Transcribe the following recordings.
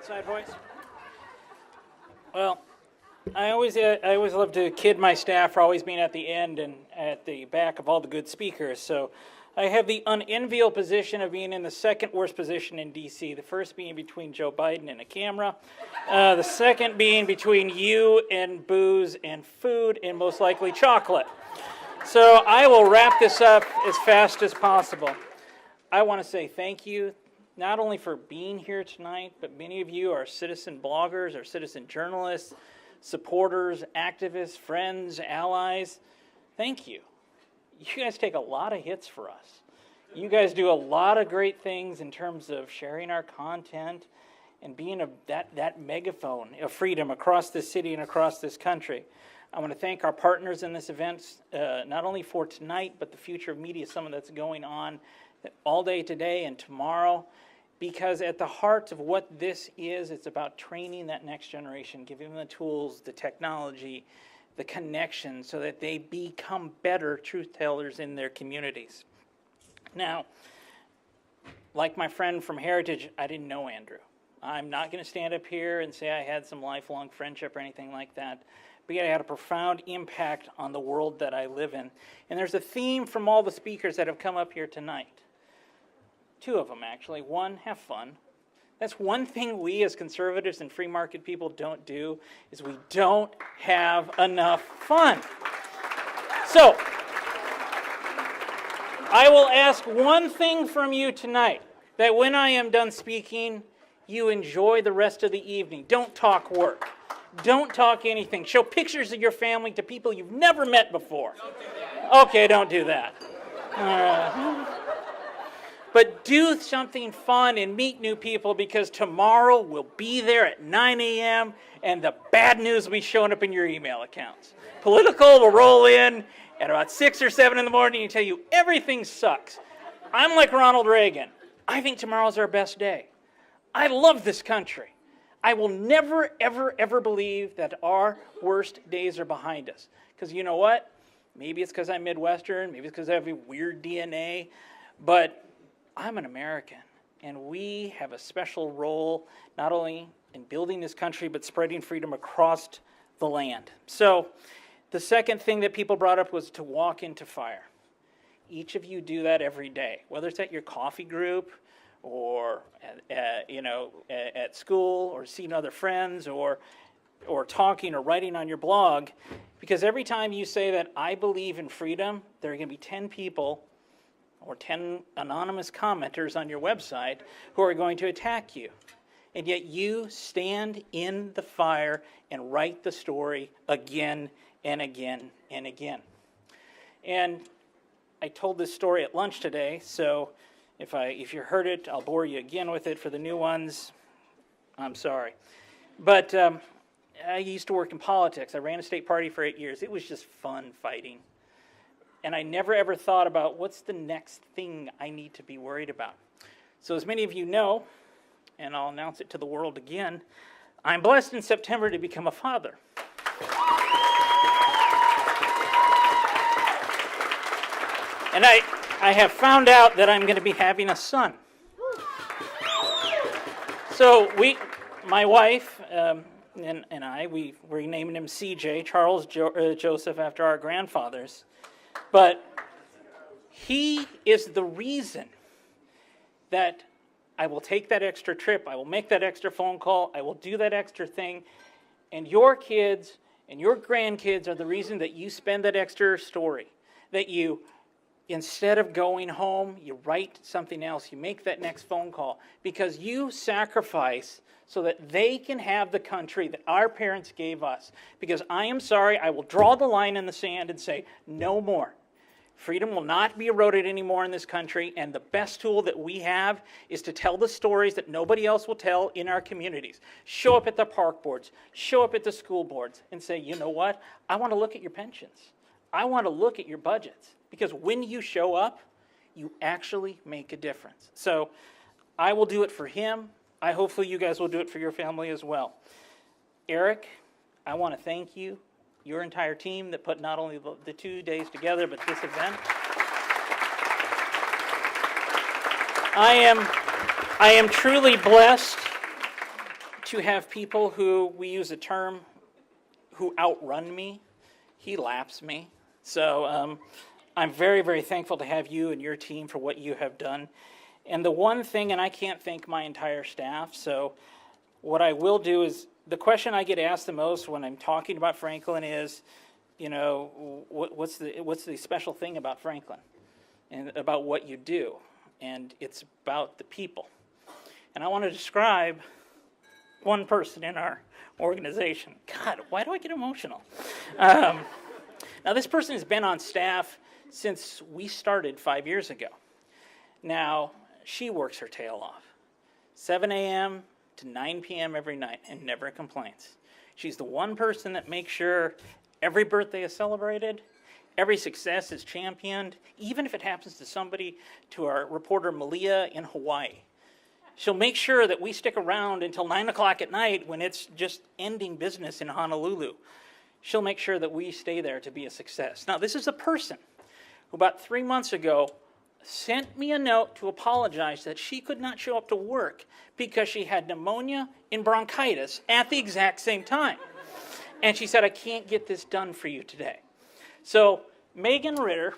Outside voice. Well, I always love to kid my staff for always being at the end and at the back of all the good speakers. So I have the unenviable position of being in the second worst position in D.C. The first being between Joe Biden and a camera. The second being between you and booze and food and most likely chocolate. So I will wrap this up as fast as possible. I want to say thank you, not only for being here tonight, but many of you are citizen bloggers or citizen journalists, supporters, activists, friends, allies. Thank you. You guys take a lot of hits for us. You guys do a lot of great things in terms of sharing our content and being that megaphone of freedom across this city and across this country. I want to thank our partners in this event, not only for tonight, but the Future of Media Summit that's going on all day today and tomorrow, because at the heart of what this is, it's about training that next generation, giving them the tools, the technology, the connection, so that they become better truth tellers in their communities. Now, like my friend from Heritage, I didn't know Andrew. I'm not going to stand up here and say I had some lifelong friendship or anything like that, but yet I had a profound impact on the world that I live in. And there's a theme from all the speakers that have come up here tonight. Two of them, actually. One, have fun. That's one thing we as conservatives and free market people don't do, is we don't have enough fun. So, I will ask one thing from you tonight, that when I am done speaking, you enjoy the rest of the evening. Don't talk work. Don't talk anything. Show pictures of your family to people you've never met before. Okay, don't do that. But do something fun and meet new people, because tomorrow we'll be there at 9 a.m. and the bad news will be showing up in your email accounts. Political will roll in at about 6 or 7 in the morning and tell you everything sucks. I'm like Ronald Reagan. I think tomorrow's our best day. I love this country. I will never, ever, ever believe that our worst days are behind us. Because you know what? Maybe it's because I'm Midwestern. Maybe it's because I have a weird DNA. But I'm an American, and we have a special role not only in building this country, but spreading freedom across the land. So the second thing that people brought up was to walk into fire. Each of you do that every day, whether it's at your coffee group or at school, or seeing other friends, or talking or writing on your blog, because every time you say that I believe in freedom, there are going to be 10 people or 10 anonymous commenters on your website who are going to attack you. And yet you stand in the fire and write the story again and again and again. And I told this story at lunch today, so if you heard it, I'll bore you again with it. For the new ones, I'm sorry. But I used to work in politics. I ran a state party for 8 years. It was just fun fighting. And I never ever thought about what's the next thing I need to be worried about. So as many of you know, and I'll announce it to the world again, I'm blessed in September to become a father. And I have found out that I'm going to be having a son. So my wife and I, we're naming him CJ, Charles Joseph, after our grandfathers. But he is the reason that I will take that extra trip, I will make that extra phone call, I will do that extra thing, and your kids and your grandkids are the reason that you spend that extra story, that you, instead of going home, you write something else, you make that next phone call, because you sacrifice so that they can have the country that our parents gave us. Because I am sorry, I will draw the line in the sand and say, no more. Freedom will not be eroded anymore in this country, and the best tool that we have is to tell the stories that nobody else will tell in our communities. Show up at the park boards, show up at the school boards, and say, you know what? I want to look at your pensions. I want to look at your budgets. Because when you show up, you actually make a difference. So I will do it for him. Hopefully you guys will do it for your family as well. Eric, I want to thank you, your entire team that put not only the 2 days together, but this event. I am truly blessed to have people who, we use a term, who outrun me. He laps me. So I'm very, very thankful to have you and your team for what you have done. And the one thing, and I can't thank my entire staff, so what I will do is, the question I get asked the most when I'm talking about Franklin is, you know, what's the special thing about Franklin and about what you do? And it's about the people. And I want to describe one person in our organization. God, why do I get emotional? Now, this person has been on staff since we started 5 years ago. Now, she works her tail off. 7 a.m. to 9 p.m. every night and never complains. She's the one person that makes sure every birthday is celebrated, every success is championed, even if it happens to somebody, to our reporter Malia in Hawaii. She'll make sure that we stick around until 9 o'clock at night when it's just ending business in Honolulu. She'll make sure that we stay there to be a success. Now, this is a person who about 3 months ago sent me a note to apologize that she could not show up to work because she had pneumonia and bronchitis at the exact same time. And she said, I can't get this done for you today. So, Megan Ritter.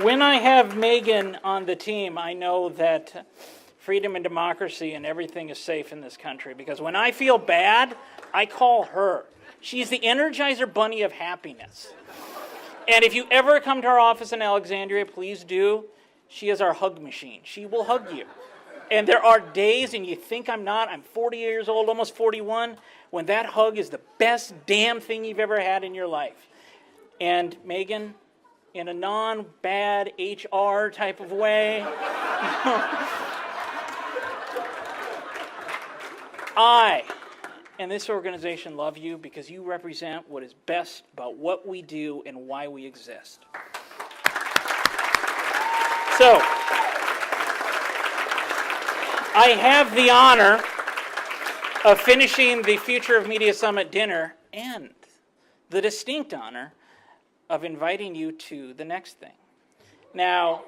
When I have Megan on the team, I know that freedom and democracy and everything is safe in this country. Because when I feel bad, I call her. She's the Energizer Bunny of happiness. And if you ever come to our office in Alexandria, please do. She is our hug machine. She will hug you. And there are days, and you think I'm not, I'm 40 years old, almost 41, when that hug is the best damn thing you've ever had in your life. And Megan, in a non-bad HR type of way, I and this organization love you because you represent what is best about what we do and why we exist. So, I have the honor of finishing the Future of Media Summit dinner and the distinct honor of inviting you to the next thing. Now,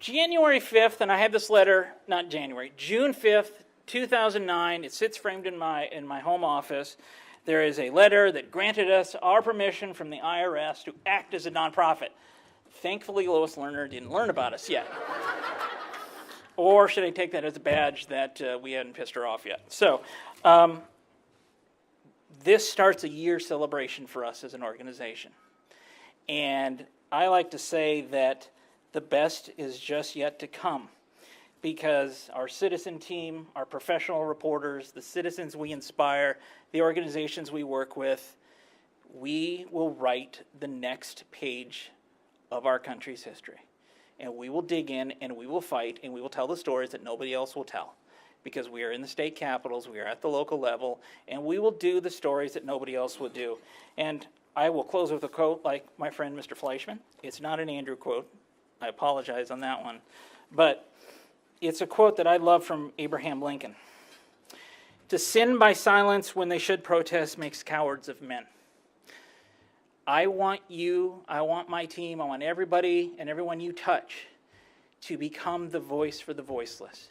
January 5th, and I have this letter, not January, June 5th, 2009, it sits framed in my home office. There is a letter that granted us our permission from the IRS to act as a nonprofit. Thankfully, Lois Lerner didn't learn about us yet. Or should I take that as a badge that we hadn't pissed her off yet? So, this starts a year celebration for us as an organization. And I like to say that the best is just yet to come, because our citizen team, our professional reporters, the citizens we inspire, the organizations we work with, we will write the next page of our country's history. And we will dig in, and we will fight, and we will tell the stories that nobody else will tell. Because we are in the state capitals, we are at the local level, and we will do the stories that nobody else will do. And I will close with a quote like my friend Mr. Fleischman. It's not an Andrew quote. I apologize on that one. But it's a quote that I love from Abraham Lincoln. To sin by silence when they should protest makes cowards of men. I want you, I want my team, I want everybody and everyone you touch to become the voice for the voiceless.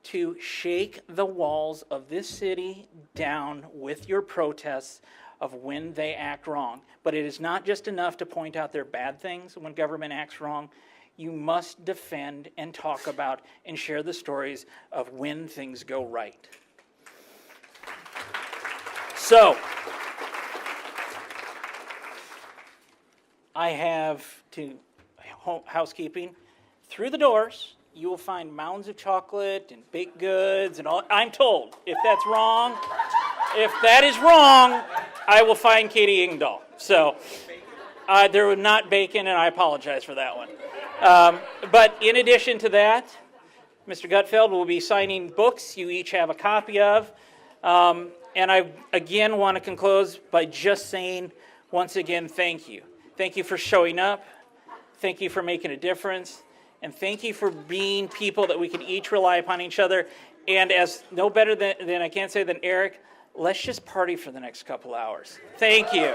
To shake the walls of this city down with your protests of when they act wrong. But it is not just enough to point out their bad things when government acts wrong. You must defend and talk about and share the stories of when things go right. So, I have housekeeping. Through the doors, you will find mounds of chocolate and baked goods and all. I'm told. If that's wrong, if that is wrong, I will find Katie Ingdahl. So there was not bacon, and I apologize for that one. But in addition to that, Mr. Gutfeld will be signing books you each have a copy of. And I, again, want to close by just saying, once again, thank you. Thank you for showing up. Thank you for making a difference. And thank you for being people that we can each rely upon each other. And as no better than I can't say than Eric, let's just party for the next couple hours. Thank you.